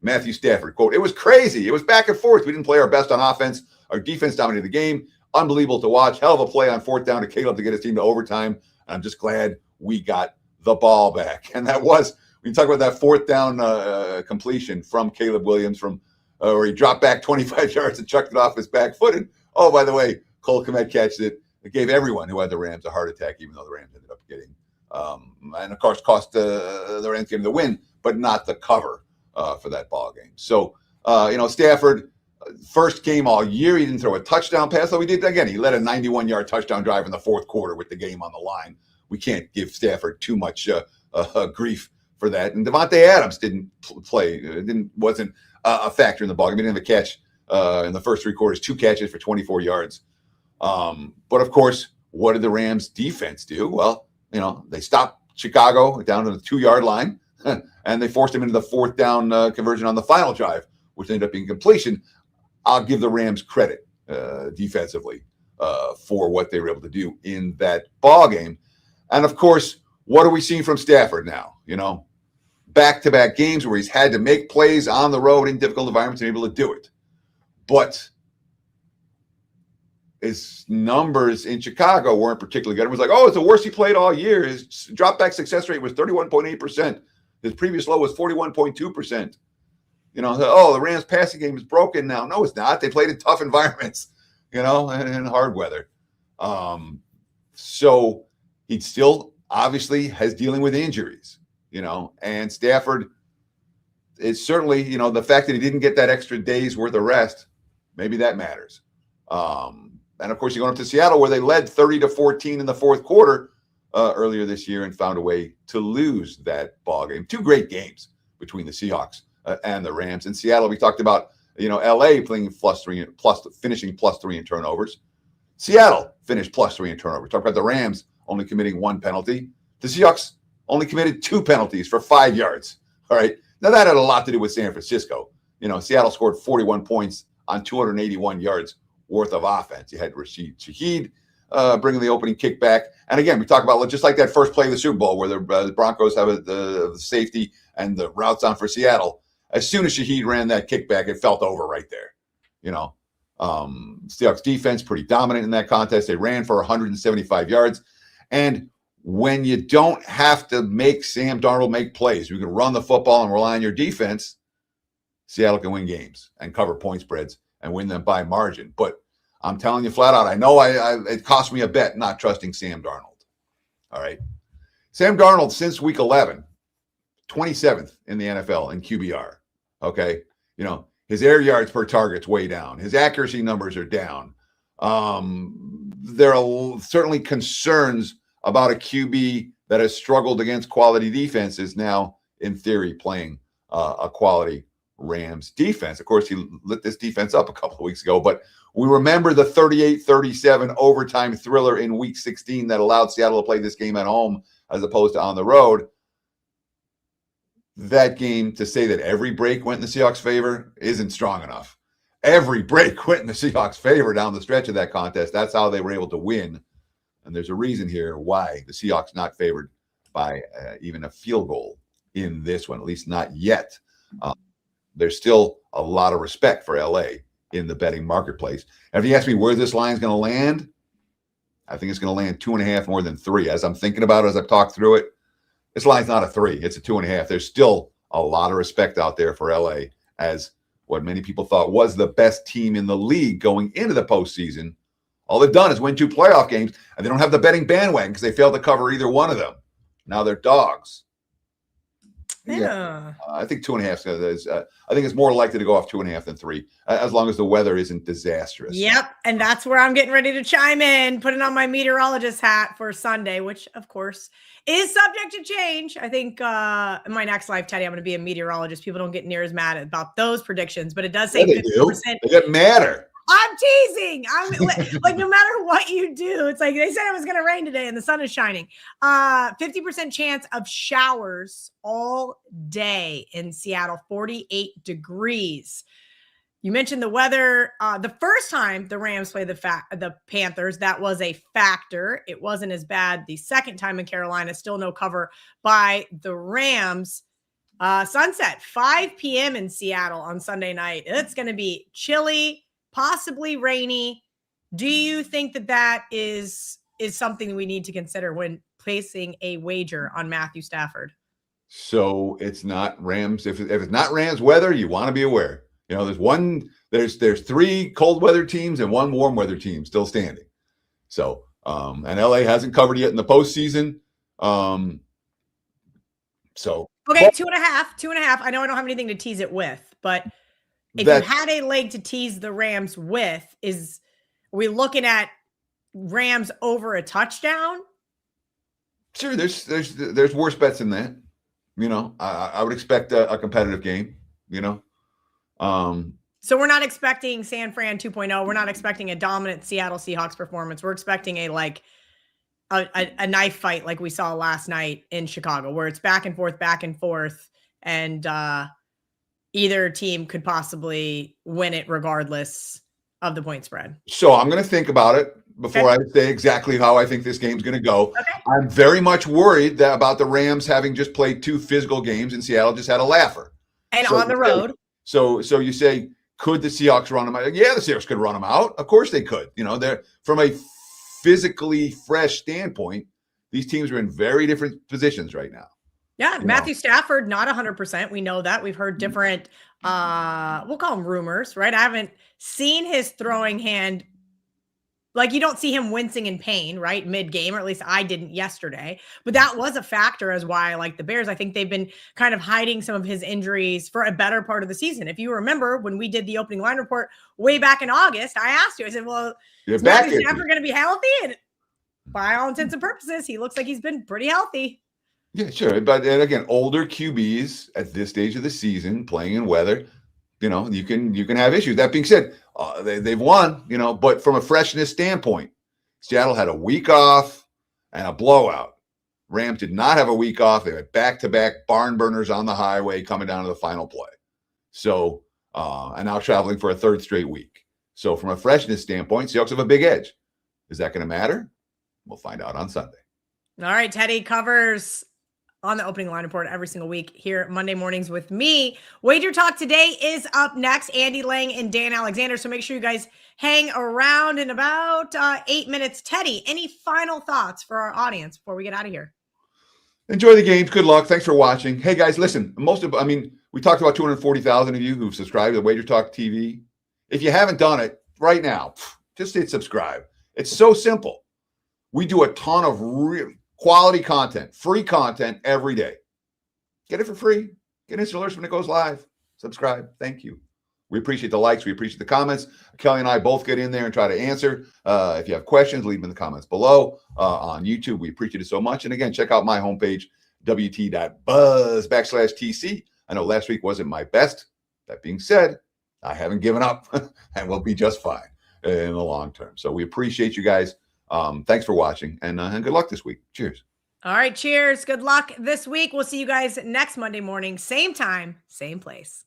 S3: Matthew Stafford, quote, it was crazy. It was back and forth. We didn't play our best on offense. Our defense dominated the game. Unbelievable to watch. Hell of a play on 4th down to Caleb to get his team to overtime. And I'm just glad we got the ball back. And that was, when you talk about that 4th down completion from Caleb Williams, where he dropped back 25 yards and chucked it off his back foot. And, oh, by the way, Cole Kmet catched it. It gave everyone who had the Rams a heart attack, even though the Rams ended up getting, and of course, cost the Rams getting the win, but not the cover for that ball game. So, Stafford, first game all year, he didn't throw a touchdown pass. So he did again. He led a 91-yard touchdown drive in the 4th quarter with the game on the line. We can't give Stafford too much grief for that. And Devontae Adams didn't play. Wasn't a factor in the ball game. He didn't have a catch in the first 3 quarters. 2 catches for 24 yards. But of course, what did the Rams defense do? Well, they stopped Chicago down to the 2-yard line, and they forced him into the 4th down conversion on the final drive, which ended up being completion. I'll give the Rams credit defensively for what they were able to do in that ball game. And of course, what are we seeing from Stafford now? Back-to-back games where he's had to make plays on the road in difficult environments and able to do it. But his numbers in Chicago weren't particularly good. It was like, it's the worst he played all year. His drop-back success rate was 31.8%. His previous low was 41.2%. The Rams passing game is broken now. No, it's not. They played in tough environments, and in hard weather. So he still obviously has dealing with injuries, and Stafford is certainly, the fact that he didn't get that extra day's worth of rest, maybe that matters. And of course, you're going up to Seattle where they led 30-14 in the fourth quarter earlier this year and found a way to lose that ball game. Two great games between the Seahawks and the Rams. In Seattle, we talked about, LA playing finishing +3 in turnovers. Seattle finished +3 in turnovers. Talk about the Rams only committing 1 penalty. The Seahawks only committed 2 penalties for 5 yards. All right. Now that had a lot to do with San Francisco. Seattle scored 41 points on 281 yards worth of offense. You had Rashid Shaheed bringing the opening kickback. And again, we talk about just like that first play of the Super Bowl where the Broncos have the safety and the routes on for Seattle. As soon as Shaheed ran that kickback, it felt over right there. Seahawks defense pretty dominant in that contest. They ran for 175 yards. And when you don't have to make Sam Darnold make plays, you can run the football and rely on your defense, Seattle can win games and cover point spreads and win them by margin. But I'm telling you flat out, I know it cost me a bet not trusting Sam Darnold. All right. Sam Darnold, since week 11, 27th in the NFL in QBR. Okay. His air yards per target's way down. His accuracy numbers are down. There are certainly concerns about a QB that has struggled against quality defenses now, in theory, playing a quality Rams defense. Of course, he lit this defense up a couple of weeks ago, but we remember the 38-37 overtime thriller in week 16 that allowed Seattle to play this game at home as opposed to on the road. That game, to say that every break went in the Seahawks' favor isn't strong enough. Every break went in the Seahawks' favor down the stretch of that contest. That's how they were able to win. And there's a reason here why the Seahawks not favored by even a field goal in this one, at least not yet. There's still a lot of respect for LA in the betting marketplace. And if you ask me where this line is going to land, I think it's going to land 2.5 more than 3. As I'm thinking about it, as I've talked through it, this line's not a 3. It's a 2.5. There's still a lot of respect out there for LA as what many people thought was the best team in the league going into the postseason. All they've done is win 2 playoff games, and they don't have the betting bandwagon because they failed to cover either one of them. Now they're dogs.
S2: Yeah.
S3: I think 2.5 is. I think it's more likely to go off 2.5 than 3, as long as the weather isn't disastrous.
S2: Yep, and that's where I'm getting ready to chime in, putting on my meteorologist hat for Sunday, which of course is subject to change. I think in my next life, Teddy, I'm going to be a meteorologist. People don't get near as mad about those predictions, but it does say 50%.
S3: They get madder.
S2: I'm teasing. I'm like, no matter what you do, it's like they said it was going to rain today and the sun is shining. 50% chance of showers all day in Seattle, 48 degrees. You mentioned the weather. The first time the Rams played the Panthers, that was a factor. It wasn't as bad the second time in Carolina. Still no cover by the Rams. Sunset, 5 p.m. in Seattle on Sunday night. It's going to be chilly, possibly rainy. Do you think that is something we need to consider when placing a wager on Matthew Stafford?
S3: So it's not Rams. If it's not Rams weather, you want to be aware. There's 3 cold weather teams and 1 warm weather team still standing. So and LA hasn't covered yet in the postseason. So
S2: okay, 2.5. I know I don't have anything to tease it with, but if you had a leg to tease the Rams with, are we looking at Rams over a touchdown?
S3: Sure, there's worse bets than that. I would expect a competitive game.
S2: So we're not expecting San Fran 2.0. We're not expecting a dominant Seattle Seahawks performance. We're expecting a knife fight like we saw last night in Chicago, where it's back and forth, and either team could possibly win it regardless of the point spread.
S3: So I'm going to think about it. before I say exactly how I think this game's going to go.
S2: Okay.
S3: I'm very much worried about the Rams having just played 2 physical games and Seattle just had a laugher.
S2: And on the road.
S3: So you say, could the Seahawks run them out? Yeah, the Seahawks could run them out. Of course they could. They're from a physically fresh standpoint, these teams are in very different positions right now.
S2: Yeah, Matthew Stafford, not 100%. We know that. We've heard different, we'll call them rumors, right? I haven't seen his throwing hand. Like, you don't see him wincing in pain, right, mid-game, or at least I didn't yesterday. But that was a factor as why I like the Bears. I think they've been kind of hiding some of his injuries for a better part of the season. If you remember, when we did the opening line report way back in August, I asked you, I said, well, is Matthew Stafford going to be healthy? And by all intents and purposes, he looks like he's been pretty healthy.
S3: Yeah, sure. But and again, older QBs at this stage of the season playing in weather, you can have issues. That being said, they've won, but from a freshness standpoint, Seattle had a week off and a blowout. Rams did not have a week off. They had back-to-back barn burners on the highway coming down to the final play. So, and now traveling for a third straight week. So from a freshness standpoint, Seahawks have a big edge. Is that going to matter? We'll find out on Sunday.
S2: All right, Teddy covers on the opening line report every single week here Monday mornings with me. Wager Talk today is up next. Andy Lang and Dan Alexander. So make sure you guys hang around in about 8 minutes. Teddy, any final thoughts for our audience before we get out of here?
S3: Enjoy the games. Good luck. Thanks for watching. Hey guys, listen, we talked about 240,000 of you who've subscribed to Wager Talk TV. If you haven't done it right now, just hit subscribe. It's so simple. We do a ton of real quality content, free content every day. Get it for free. Get instant alerts when it goes live. Subscribe. Thank you. We appreciate the likes. We appreciate the comments. Kelly and I both get in there and try to answer. If you have questions, leave them in the comments below on YouTube. We appreciate it so much. And again, check out my homepage, wt.buzz/TC. I know last week wasn't my best. That being said, I haven't given up and we'll be just fine in the long term. So we appreciate you guys. Thanks for watching and good luck this week. Cheers.
S2: All right. Cheers. Good luck this week. We'll see you guys next Monday morning. Same time, same place.